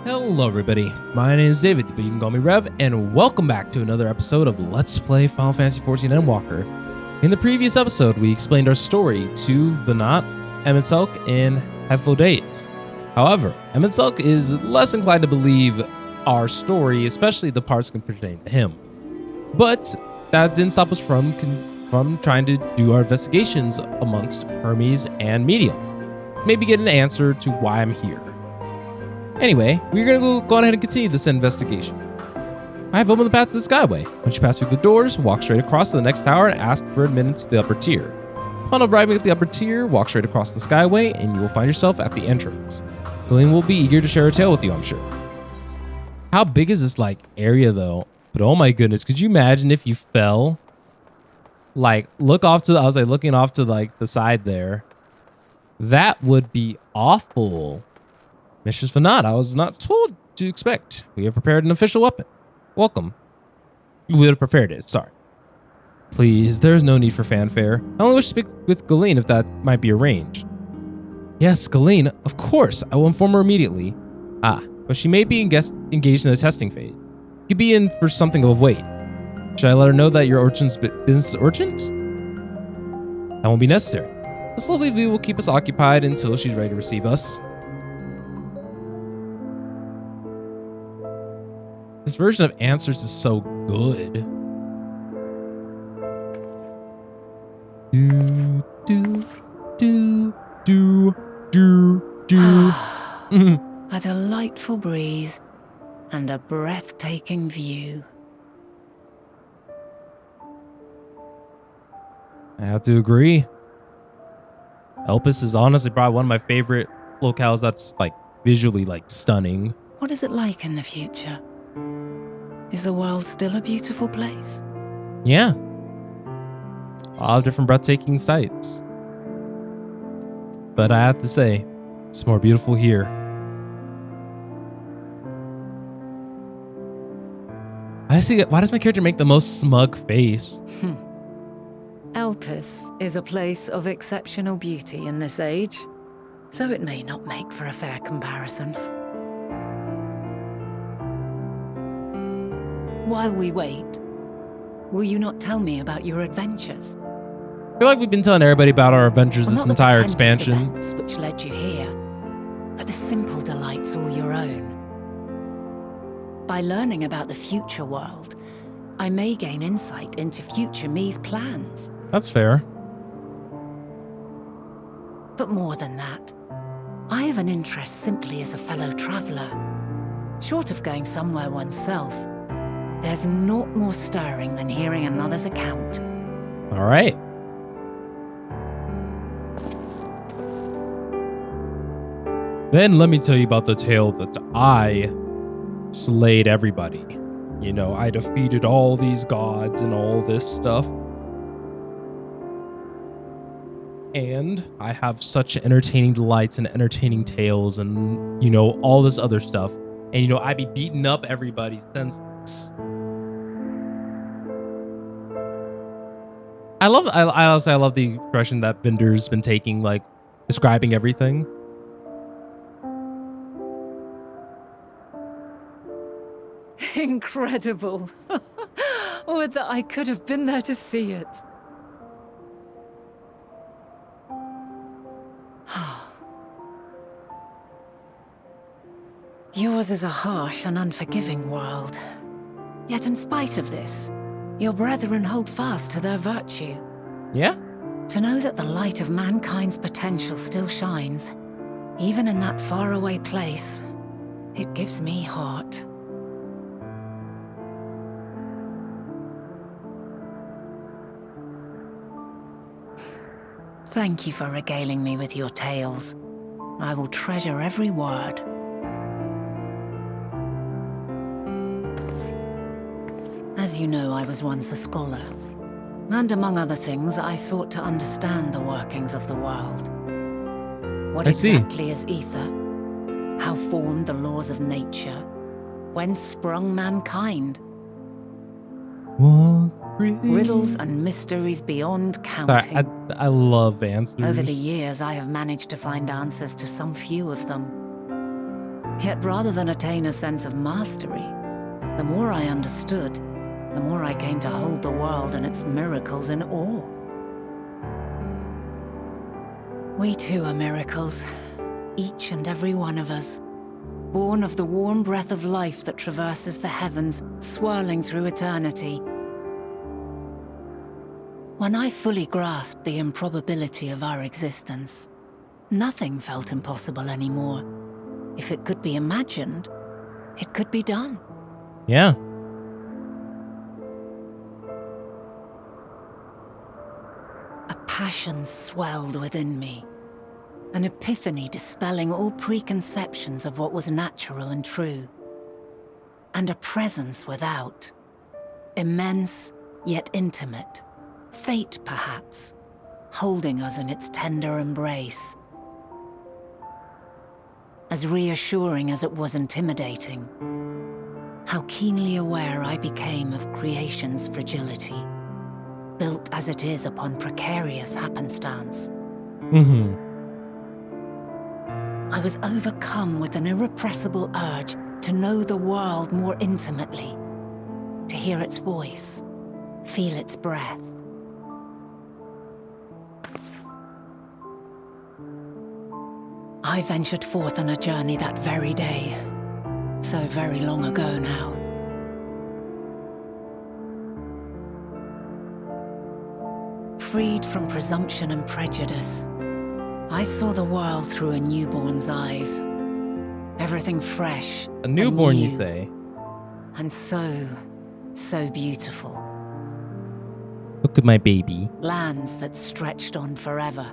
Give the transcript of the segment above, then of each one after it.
Hello everybody, my name is David, but you can call me Rev, and welcome back to another episode of Let's Play Final Fantasy XIV Endwalker. In the previous episode, we explained our story to Venat, Emet-Selch, and Hythlodaeus. However, Emet-Selch is less inclined to believe our story, especially the parts that pertain to him. But that didn't stop us from trying to do our investigations amongst Hermes and Medium. Maybe get an answer to why I'm here. Anyway, we're gonna go ahead and continue this investigation. I have opened the path to the Skyway. Once you pass through the doors, walk straight across to the next tower and ask for admittance to the upper tier. Upon arriving at the upper tier, walk straight across the Skyway and you will find yourself at the entrance. Galen will be eager to share a tale with you, I'm sure. How big is this area though? But oh my goodness, could you imagine if you fell? Look off to, I was looking off to the side there. That would be awful. Mistress Venat, I was not told to expect. We have prepared an official weapon. Welcome. We would have prepared it, sorry. Please, there is no need for fanfare. I only wish to speak with Galen if that might be arranged. Yes, Galen, of course. I will inform her immediately. But she may be engaged in the testing phase. You could be in for something of wait. Should I let her know that your business is urgent? That won't be necessary. This lovely view will keep us occupied until she's ready to receive us. This version of Answers is so good. A delightful breeze and a breathtaking view. I have to agree. Elpis is honestly probably one of my favorite locales that's visually stunning. What is it like in the future? Is the world still a beautiful place? Yeah. A lot of different breathtaking sights. But I have to say, it's more beautiful here. Why does my character make the most smug face? Elpis is a place of exceptional beauty in this age, so it may not make for a fair comparison. While we wait, will you not tell me about your adventures? I feel like we've been telling everybody about our adventures this entire expansion. Events which led you here, but the simple delights all your own. By learning about the future world, I may gain insight into future me's plans. That's fair. But more than that, I have an interest simply as a fellow traveler. Short of going somewhere oneself, there's naught more stirring than hearing another's account. All right. Then let me tell you about the tale that I slayed everybody. You know, I defeated all these gods and all this stuff. And I have such entertaining delights and entertaining tales and, all this other stuff. And, I be beating up everybody since. I love the expression that Vinder's been taking, describing everything. Incredible. Would that I could have been there to see it. Yours is a harsh and unforgiving world. Yet in spite of this, your brethren hold fast to their virtue. Yeah? To know that the light of mankind's potential still shines, even in that faraway place, it gives me heart. Thank you for regaling me with your tales. I will treasure every word. As you know, I was once a scholar. And among other things, I sought to understand the workings of the world. What exactly is ether? How formed the laws of nature? Whence sprung mankind? Riddles and mysteries beyond counting. Sorry, I love answers. Over the years, I have managed to find answers to some few of them. Yet rather than attain a sense of mastery, the more I understood, the more I came to hold the world and its miracles in awe. We too are miracles, each and every one of us, born of the warm breath of life that traverses the heavens, swirling through eternity. When I fully grasped the improbability of our existence, nothing felt impossible anymore. If it could be imagined, it could be done. Yeah. A passion swelled within me, an epiphany dispelling all preconceptions of what was natural and true. And a presence without, immense yet intimate, fate perhaps, holding us in its tender embrace. As reassuring as it was intimidating, how keenly aware I became of creation's fragility, built as it is upon precarious happenstance. I was overcome with an irrepressible urge to know the world more intimately, to hear its voice, feel its breath. I ventured forth on a journey that very day, so very long ago now. Freed from presumption and prejudice, I saw the world through a newborn's eyes. Everything fresh. A newborn, and new, you say? And so beautiful. Look at my baby. Lands that stretched on forever.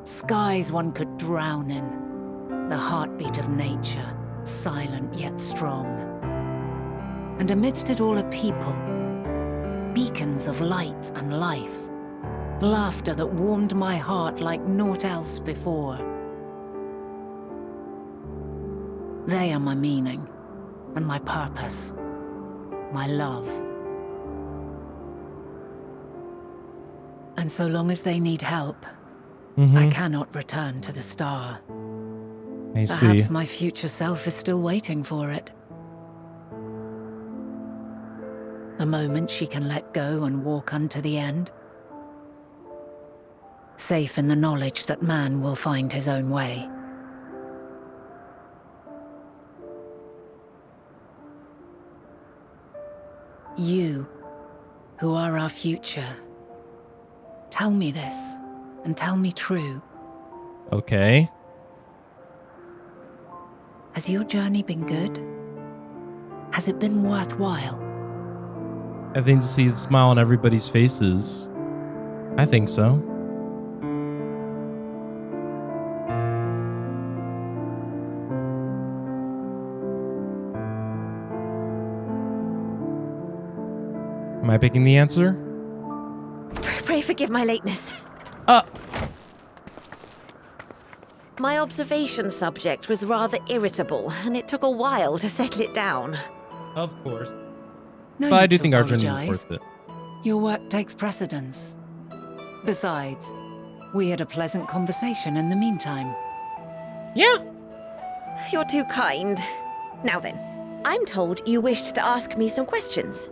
Skies one could drown in. The heartbeat of nature, silent yet strong. And amidst it all a people. Beacons of light and life. Laughter that warmed my heart like naught else before. They are my meaning, and my purpose, my love. And so long as they need help, I cannot return to the star. I Perhaps see. my future self is still waiting for it. The moment she can let go and walk unto the end. Safe in the knowledge that man will find his own way. You, who are our future, tell me this, and tell me true. Okay. Has your journey been good? Has it been worthwhile? I think to see the smile on everybody's faces. I think so. Am I picking the answer? Pray forgive my lateness. My observation subject was rather irritable, and it took a while to settle it down. Of course. No But I need do to think our journey is apologize. worth it. Your work takes precedence. Besides, we had a pleasant conversation in the meantime. Yeah. You're too kind. Now then, I'm told you wished to ask me some questions.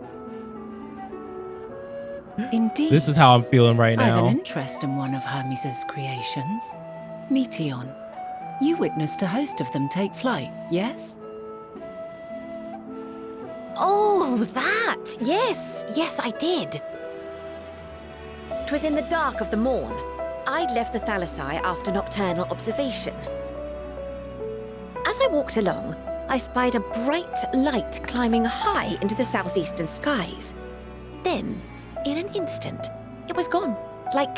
Indeed. This is how I'm feeling right I have an now. interest in one of Hermes' creations. Meteon. You witnessed a host of them take flight, yes? Oh, that! Yes, I did. 'Twas in the dark of the morn. I'd left the Thalassai after nocturnal observation. As I walked along, I spied a bright light climbing high into the southeastern skies. Then, in an instant, it was gone, like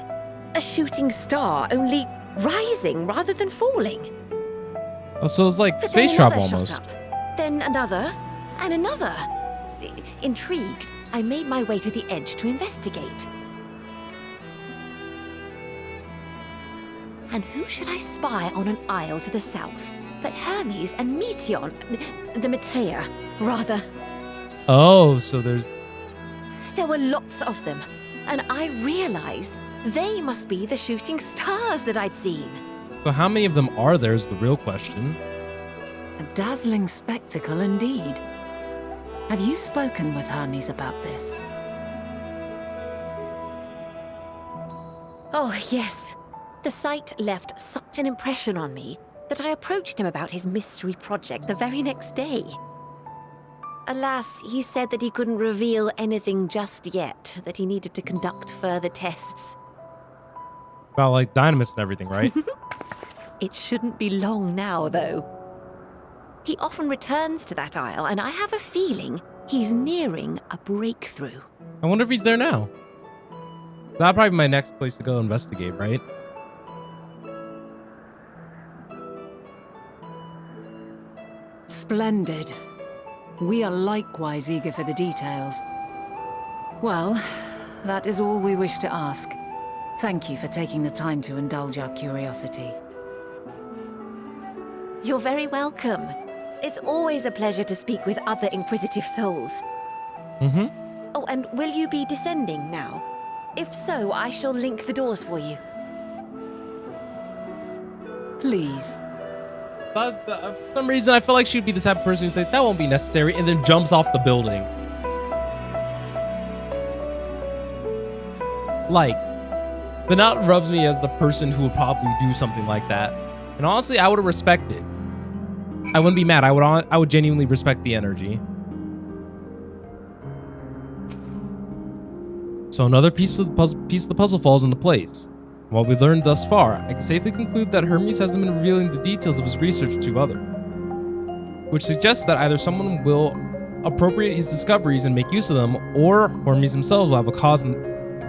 a shooting star, only rising rather than falling. Oh, so it's like But space then travel another almost. shot up, then another, and another. Intrigued, I made my way to the edge to investigate. And who should I spy on an isle to the south but Hermes and Meteon, the Metea, rather. Oh, so there's... There were lots of them, and I realized they must be the shooting stars that I'd seen. So how many of them are there is the real question. A dazzling spectacle indeed. Have you spoken with Hermes about this? Oh, yes. The sight left such an impression on me that I approached him about his mystery project the very next day. Alas, he said that he couldn't reveal anything just yet, that he needed to conduct further tests. About like dynamites and everything, right? It shouldn't be long now, though. He often returns to that isle, and I have a feeling he's nearing a breakthrough. I wonder if he's there now. That'll probably be my next place to go investigate, right? Splendid. We are likewise eager for the details. Well, that is all we wish to ask. Thank you for taking the time to indulge our curiosity. You're very welcome. It's always a pleasure to speak with other inquisitive souls. Mm-hmm. Oh, and will you be descending now? If so, I shall link the doors for you. Please. For some reason, I felt like she'd be the type of person who'd say, that won't be necessary, and then jumps off the building. Like, the knot rubs me as the person who would probably do something like that. And honestly, I would have respected. I wouldn't be mad. I would genuinely respect the energy. So another piece of the puzzle falls into place. From what we've learned thus far, I can safely conclude that Hermes hasn't been revealing the details of his research to others, which suggests that either someone will appropriate his discoveries and make use of them, or Hermes himself will have a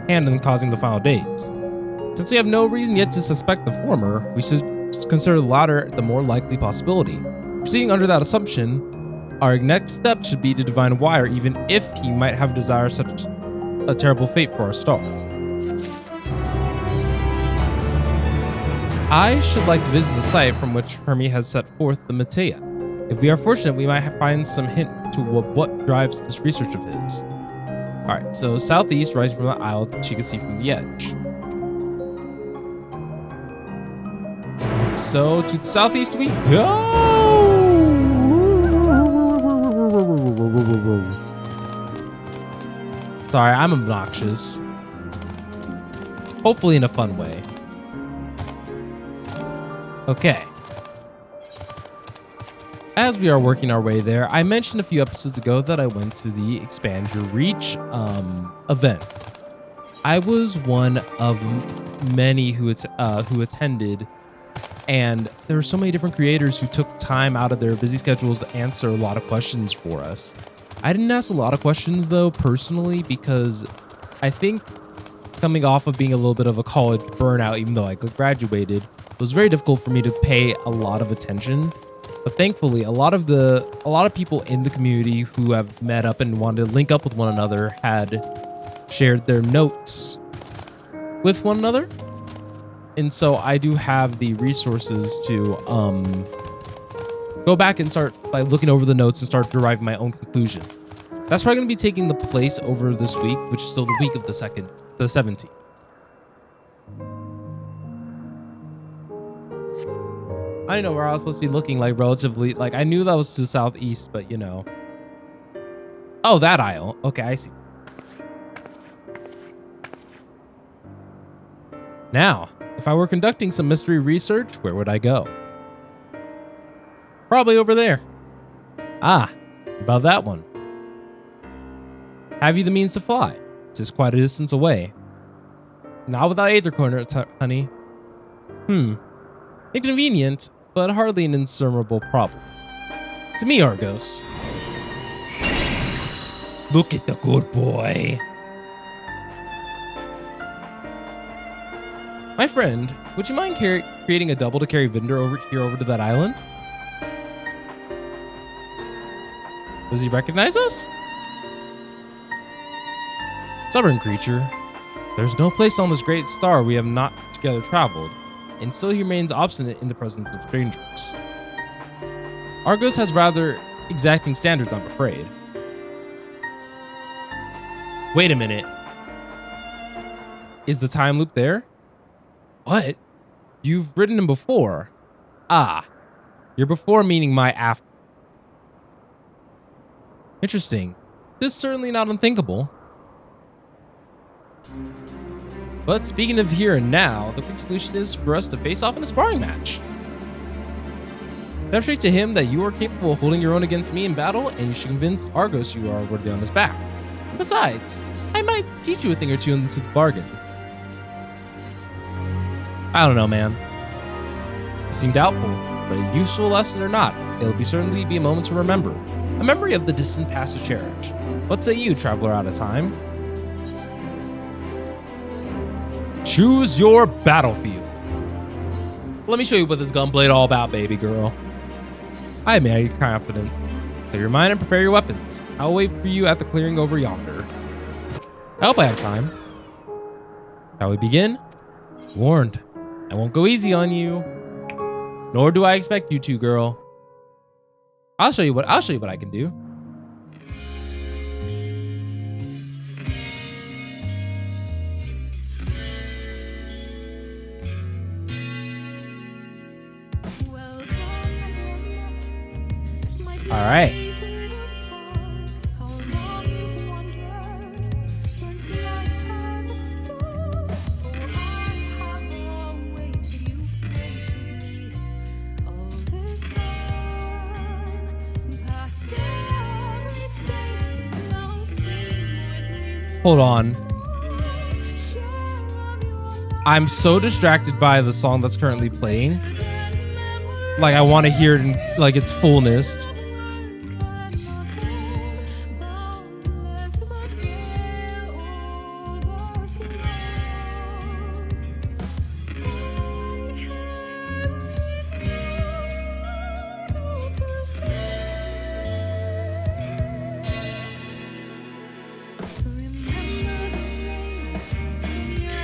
hand in causing the final dates. Since we have no reason yet to suspect the former, we should consider the latter the more likely possibility. Proceeding under that assumption, our next step should be to divine why, or even if he might have desired such a terrible fate for our star. I should like to visit the site from which Hermes has set forth the Matea. If we are fortunate, we might find some hint to what drives this research of his. Alright, so southeast, rising from the isle, she can see from the edge. So to the southeast we go! Sorry, I'm obnoxious. Hopefully in a fun way. Okay. As we are working our way there, I mentioned a few episodes ago that I went to the Expand Your Reach event. I was one of many who attended, and there were so many different creators who took time out of their busy schedules to answer a lot of questions for us. I didn't ask a lot of questions though, personally, because I think coming off of being a little bit of a college burnout, even though I graduated, it was very difficult for me to pay a lot of attention. But thankfully, a lot of people in the community who have met up and wanted to link up with one another had shared their notes with one another. And so I do have the resources to go back and start by looking over the notes and start deriving my own conclusion. That's probably going to be taking the place over this week, which is still the week of the 17th. I didn't know where I was supposed to be looking, like relatively, like I knew that was to the southeast, but you know. Oh, that aisle. Okay, I see. Now, if I were conducting some mystery research, where would I go? Probably over there. Ah, about that one. Have you the means to fly? It is quite a distance away. Not without Aether Corner, honey. Inconvenient, but hardly an insurmountable problem. To me, Argos. Look at the good boy. My friend, would you mind creating a double to carry Vinder over to that island? Does he recognize us? Stubborn creature. There's no place on this great star we have not together traveled, and still he remains obstinate in the presence of strangers. Argos has rather exacting standards, I'm afraid. Wait a minute. Is the time loop there? What? You've ridden him before. Ah. Your before meaning my after. Interesting. This is certainly not unthinkable. But speaking of here and now, the quick solution is for us to face off in a sparring match. Demonstrate to him that you are capable of holding your own against me in battle, and you should convince Argos you are worthy on his back. Besides, I might teach you a thing or two into the bargain. I don't know, man. You seem doubtful, but a useful lesson or not, it'll certainly be a moment to remember. A memory of the distant past to cherish. What say you, traveler out of time? Choose your battlefield. Let me show you what this gunblade all about, baby girl. I admire your confidence. Clear your mind and prepare your weapons. I'll wait for you at the clearing over yonder. I hope I have time. Shall we begin? Warned. I won't go easy on you. Nor do I expect you to, girl. I'll show you what I can do. All right. Hold on. I'm so distracted by the song that's currently playing. Like, I want to hear it in like its fullness.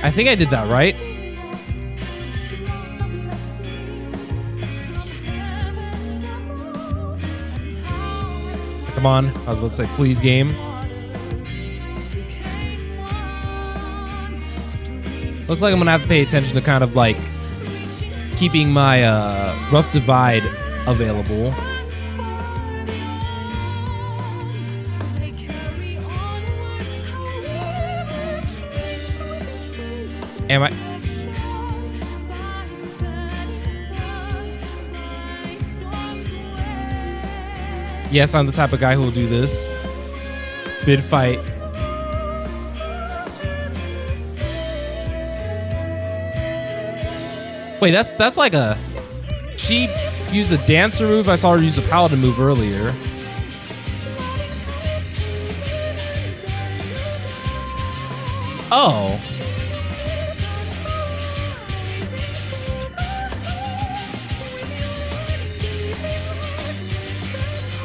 I think I did that right. Come on. I was about to say, please, game. Looks like I'm going to have to pay attention to kind of like keeping my rough divide available. Am I? Yes, I'm the type of guy who will do this. Bid fight. Wait, that's like a... She used a dancer move. I saw her use a paladin move earlier. Oh.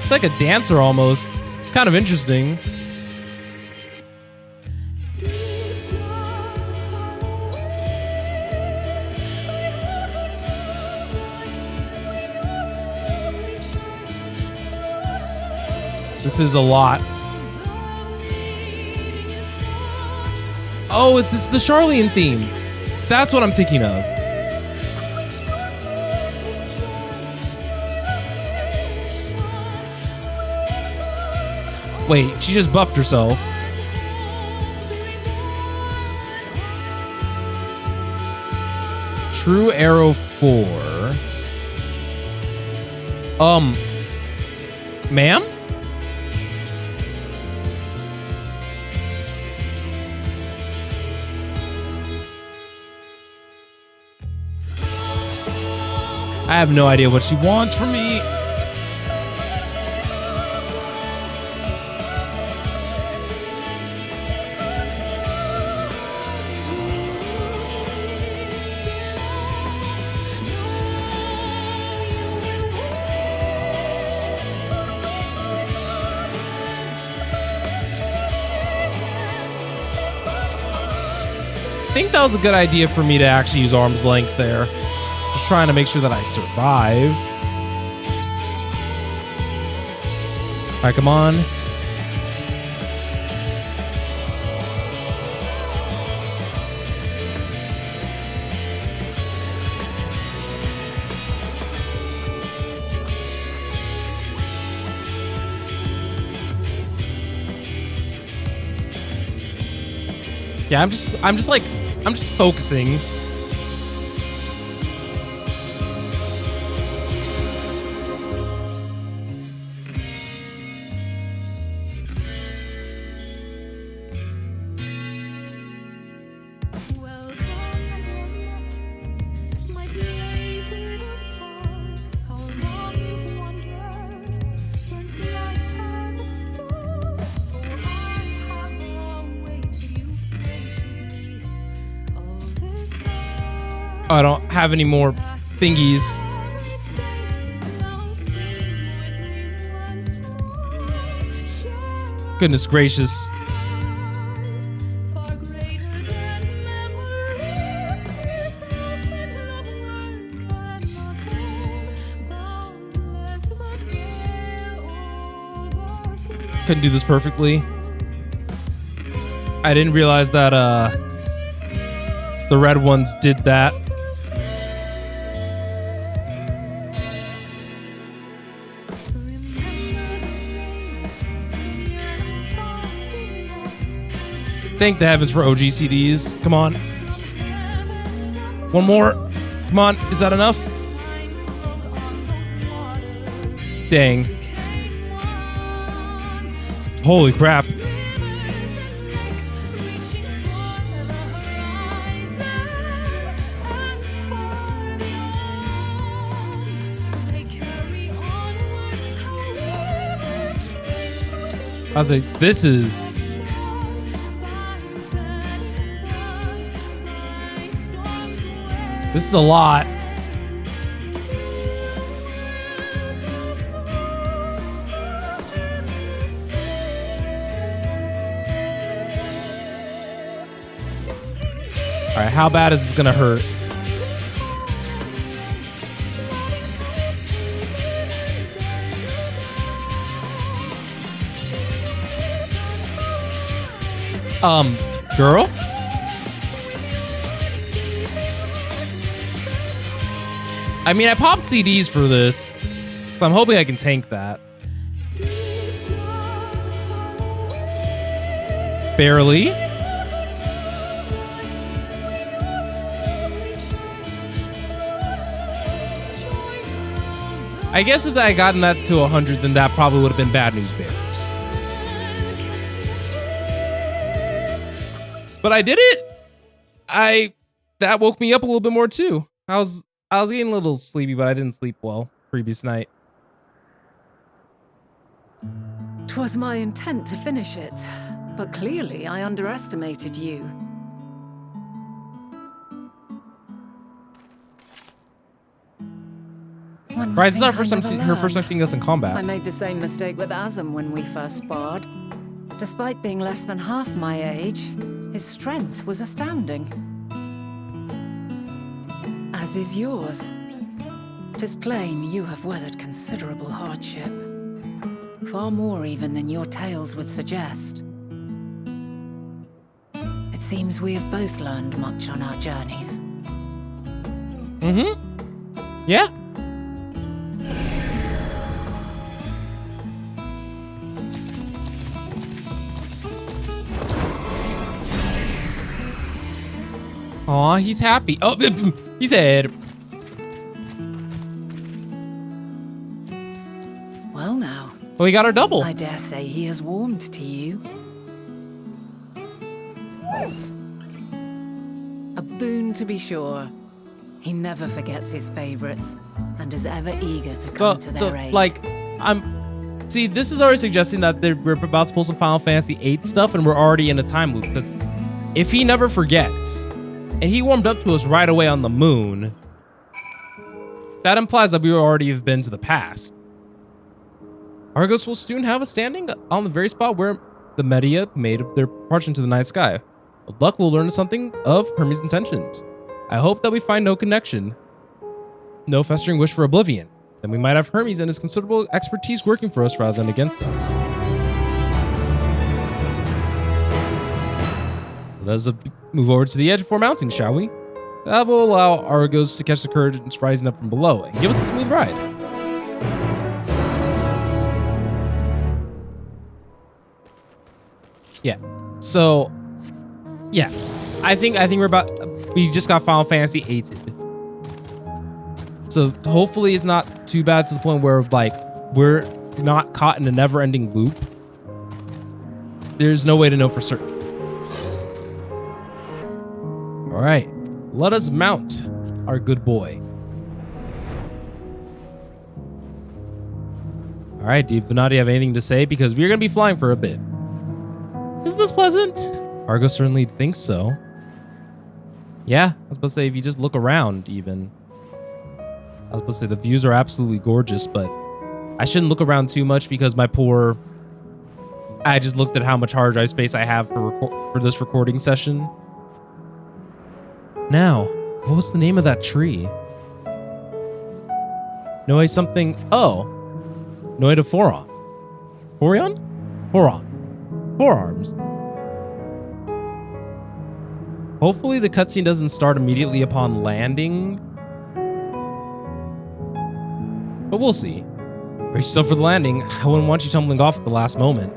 It's like a dancer almost. It's kind of interesting. This is a lot. Oh, this is the Charlene theme. That's what I'm thinking of. Wait, she just buffed herself. True Arrow 4. Ma'am? I have no idea what she wants from me. I think that was a good idea for me to actually use arm's length there. Just trying to make sure that I survive. All right, come on. Yeah, I'm just focusing. Oh, I don't have any more thingies. Goodness gracious. Couldn't do this perfectly. I didn't realize that the red ones did that. Thank the heavens for OG CDs. Come on. One more. Come on. Is that enough? Dang. Holy crap. I was like, this is... This is a lot. All right, how bad is this gonna hurt? Girl? I mean, I popped CDs for this, so I'm hoping I can tank that. Barely. I guess if I had gotten that to 100, then that probably would have been bad news bears. But I did it. That woke me up a little bit more too. I was getting a little sleepy, but I didn't sleep well previous night. 'Twas my intent to finish it, but clearly I underestimated you. Right, this is our first time her first time seeing us in combat. I made the same mistake with Azam when we first sparred. Despite being less than half my age, his strength was astounding. As is yours. 'Tis plain you have weathered considerable hardship. Far more even than your tales would suggest. It seems we have both learned much on our journeys. Mm-hmm. Yeah. Aw, he's happy. Oh, he's dead. Well now. Well, we got our double. I dare say he has warmed to you. A boon to be sure. He never forgets his favorites and is ever eager to come to their aid. Like, see, this is already suggesting that we're about to pull some Final Fantasy VIII stuff and we're already in a time loop, because if he never forgets and he warmed up to us right away on the moon, that implies that we already have been to the past. Argos will soon have us standing on the very spot where the Media made their departure into the night sky. With luck, we'll learn something of Hermes' intentions. I hope that we find no connection, no festering wish for oblivion. Then we might have Hermes and his considerable expertise working for us rather than against us. Let's move over to the edge before mounting, shall we? That will allow Argos to catch the currents rising up from below and give us a smooth ride. Yeah, so Yeah, I think we just got Final Fantasy 8. So hopefully it's not too bad to the point where like we're not caught in a never-ending loop. There's no way to know for certain. All right, let us mount our good boy. All right, do you have anything to say? Because we're gonna be flying for a bit. Isn't this pleasant? Argo certainly thinks so. Yeah, I was about to say, if you just look around even. I was about to say, the views are absolutely gorgeous, but I shouldn't look around too much because I just looked at how much hard drive space I have for this recording session. Now, what was the name of that tree? Noe something. Oh, Noe de Foron. Forion? Foron. Forearms. Hopefully the cutscene doesn't start immediately upon landing. But we'll see. Brace yourself for the landing. I wouldn't want you tumbling off at the last moment.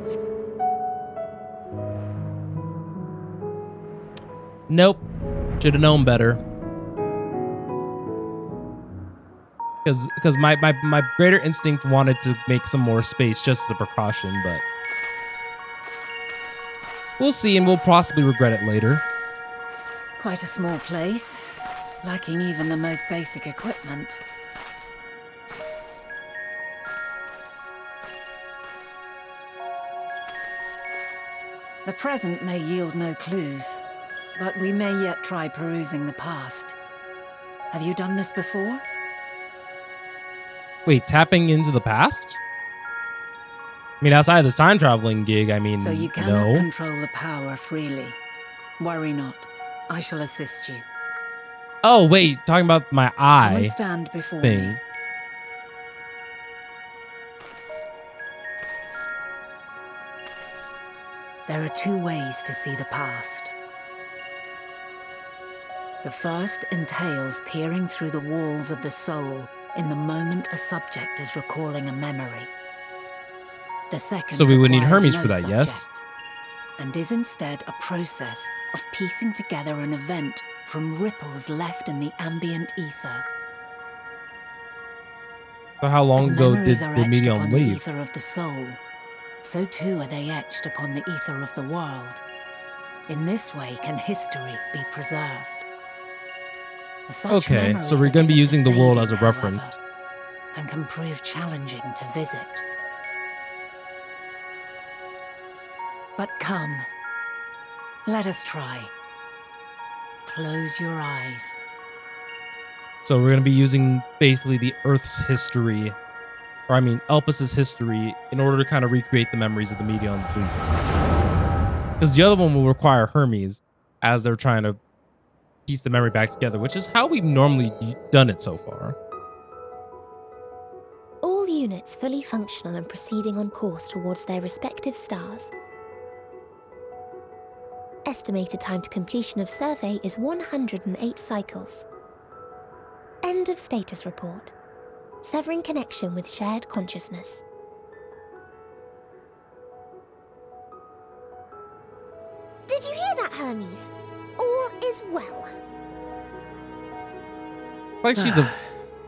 Nope. Should have known better. Because my greater instinct wanted to make some more space just as a precaution, but we'll see, and we'll possibly regret it later. Quite a small place, lacking even the most basic equipment. The present may yield no clues, but we may yet try perusing the past. Have you done this before? Wait, tapping into the past? I mean, outside of this time traveling gig, I mean, So you cannot no. control the power freely. Worry not. I shall assist you. Oh, wait, talking about my Come eye and stand before thing. me. There are two ways to see the past. The first entails peering through the walls of the soul in the moment a subject is recalling a memory. The second So we would need requires Hermes no for that, yes? subject, and is instead a process of piecing together an event from ripples left in the ambient ether. So how long As ago did memories are the etched medium upon the leave? ether of the soul, so too are they etched upon the ether of the world. In this way can history be preserved. Such Okay, so memories we're are going to be given using the world fading, as a however, reference. and can prove challenging to visit. But come, let us try. Close your eyes. So we're going to be using basically the Earth's history, or I mean Elpis' history, in order to kind of recreate the memories of the medium fleet. Because the other one will require Hermes as they're trying to piece the memory back together, which is how we've normally done it so far. All units fully functional and proceeding on course towards their respective stars. Estimated time to completion of survey is 108 cycles. End of status report. Severing connection with shared consciousness. Did you hear that, Hermes? All is well. Like she's a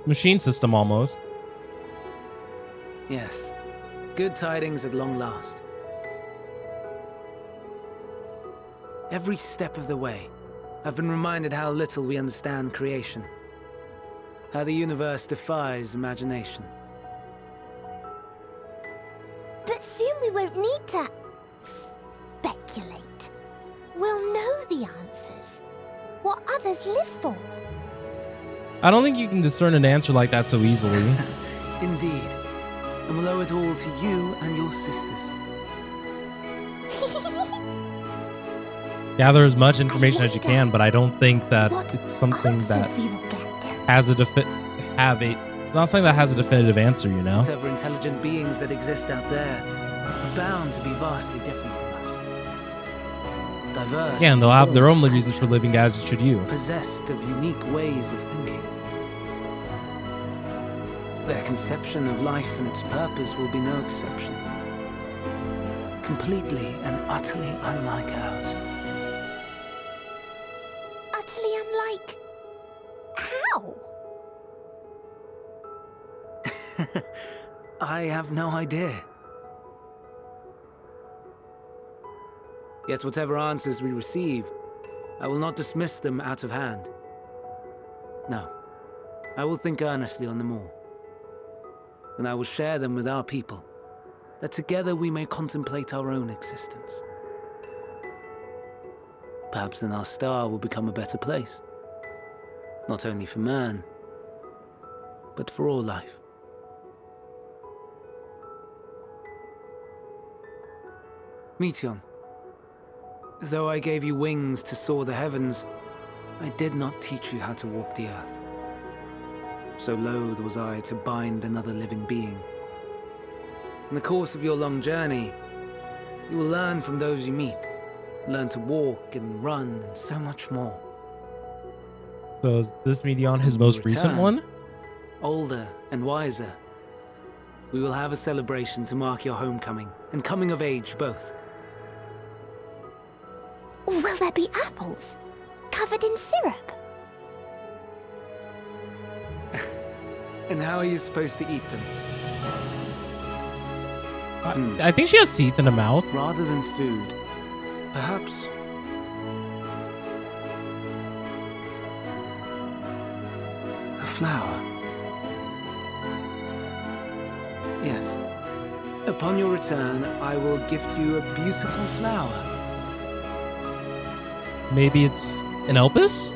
machine system almost. Yes. Good tidings at long last. Every step of the way, I've been reminded how little we understand creation. How the universe defies imagination. But soon we won't need to speculate. We'll know the answers. What others live for. I don't think you can discern an answer like that so easily. Indeed. And we'll owe it all to you and your sisters. Gather as much information as you can, but I don't think that What it's something that answers we will get. has a not something that has a definitive answer, you know? Whatever intelligent beings that exist out there are bound to be vastly different from us. Diverse. Yeah, and they'll have their own full, reasons for living, as should you. possessed of unique ways of thinking. Their conception of life and its purpose will be no exception. Completely and utterly unlike ours. I have no idea. Yet whatever answers we receive, I will not dismiss them out of hand. No, I will think earnestly on them all. And I will share them with our people, that together we may contemplate our own existence. Perhaps then our star will become a better place. Not only for man, but for all life. Meteon, though I gave you wings to soar the heavens, I did not teach you how to walk the earth. So loath was I to bind another living being. In the course of your long journey, you will learn from those you meet, learn to walk and run and so much more. So is this Meteon his most recent one? Older and wiser. We will have a celebration to mark your homecoming and coming of age both. Will there be apples? Covered in syrup? And how are you supposed to eat them? I think she has teeth in her mouth. Rather than food, perhaps... a flower. Yes. Upon your return, I will gift you a beautiful flower. Maybe it's an Elpis?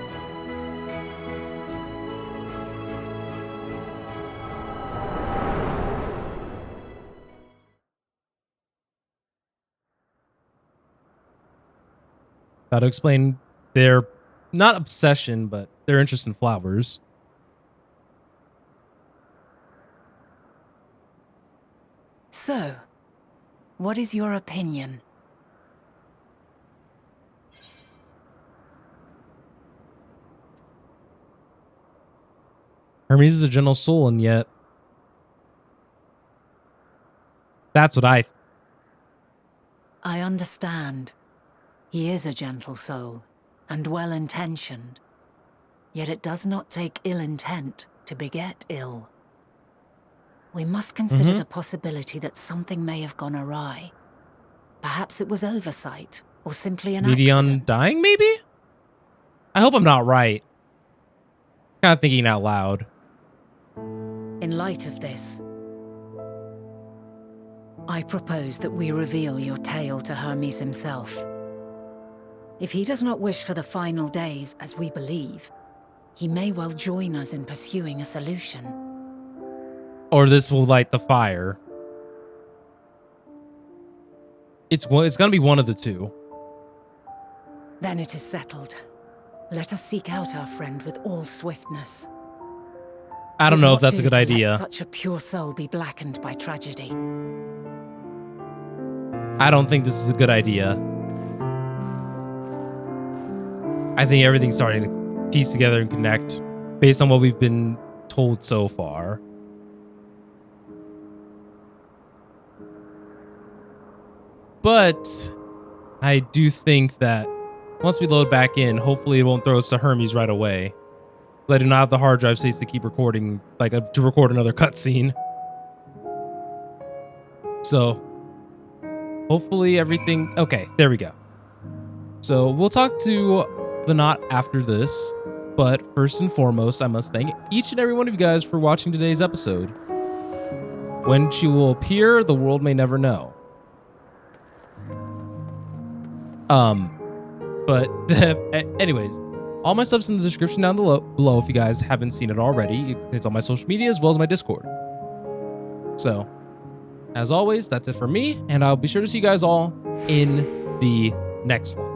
That'll explain their, not obsession, but their interest in flowers. So, what is your opinion? Hermes is a gentle soul, and yet that's what I understand. He is a gentle soul, and well-intentioned. Yet it does not take ill intent to beget ill. We must consider the possibility that something may have gone awry. Perhaps it was oversight, or simply an Meteon accident. dying, maybe? I hope I'm not right. Kind of thinking out loud. In light of this, I propose that we reveal your tale to Hermes himself. If he does not wish for the final days, as we believe, he may well join us in pursuing a solution. Or this will light the fire. It's gonna be one of the two. Then it is settled. Let us seek out our friend with all swiftness. I don't It know will if that's a not good do to let idea. Such a pure soul be blackened by tragedy. I don't think this is a good idea. I think everything's starting to piece together and connect based on what we've been told so far. But I do think that once we load back in, hopefully it won't throw us to Hermes right away. I do not have the hard drive space to keep recording, to record another cutscene. So hopefully everything... Okay, there we go. So we'll talk to the Knot after this. But first and foremost, I must thank each and every one of you guys for watching today's episode. When she will appear, the world may never know. But anyways, all my stuff's in the description down below if you guys haven't seen it already. It's on my social media as well as my Discord. So, as always, that's it for me, and I'll be sure to see you guys all in the next one.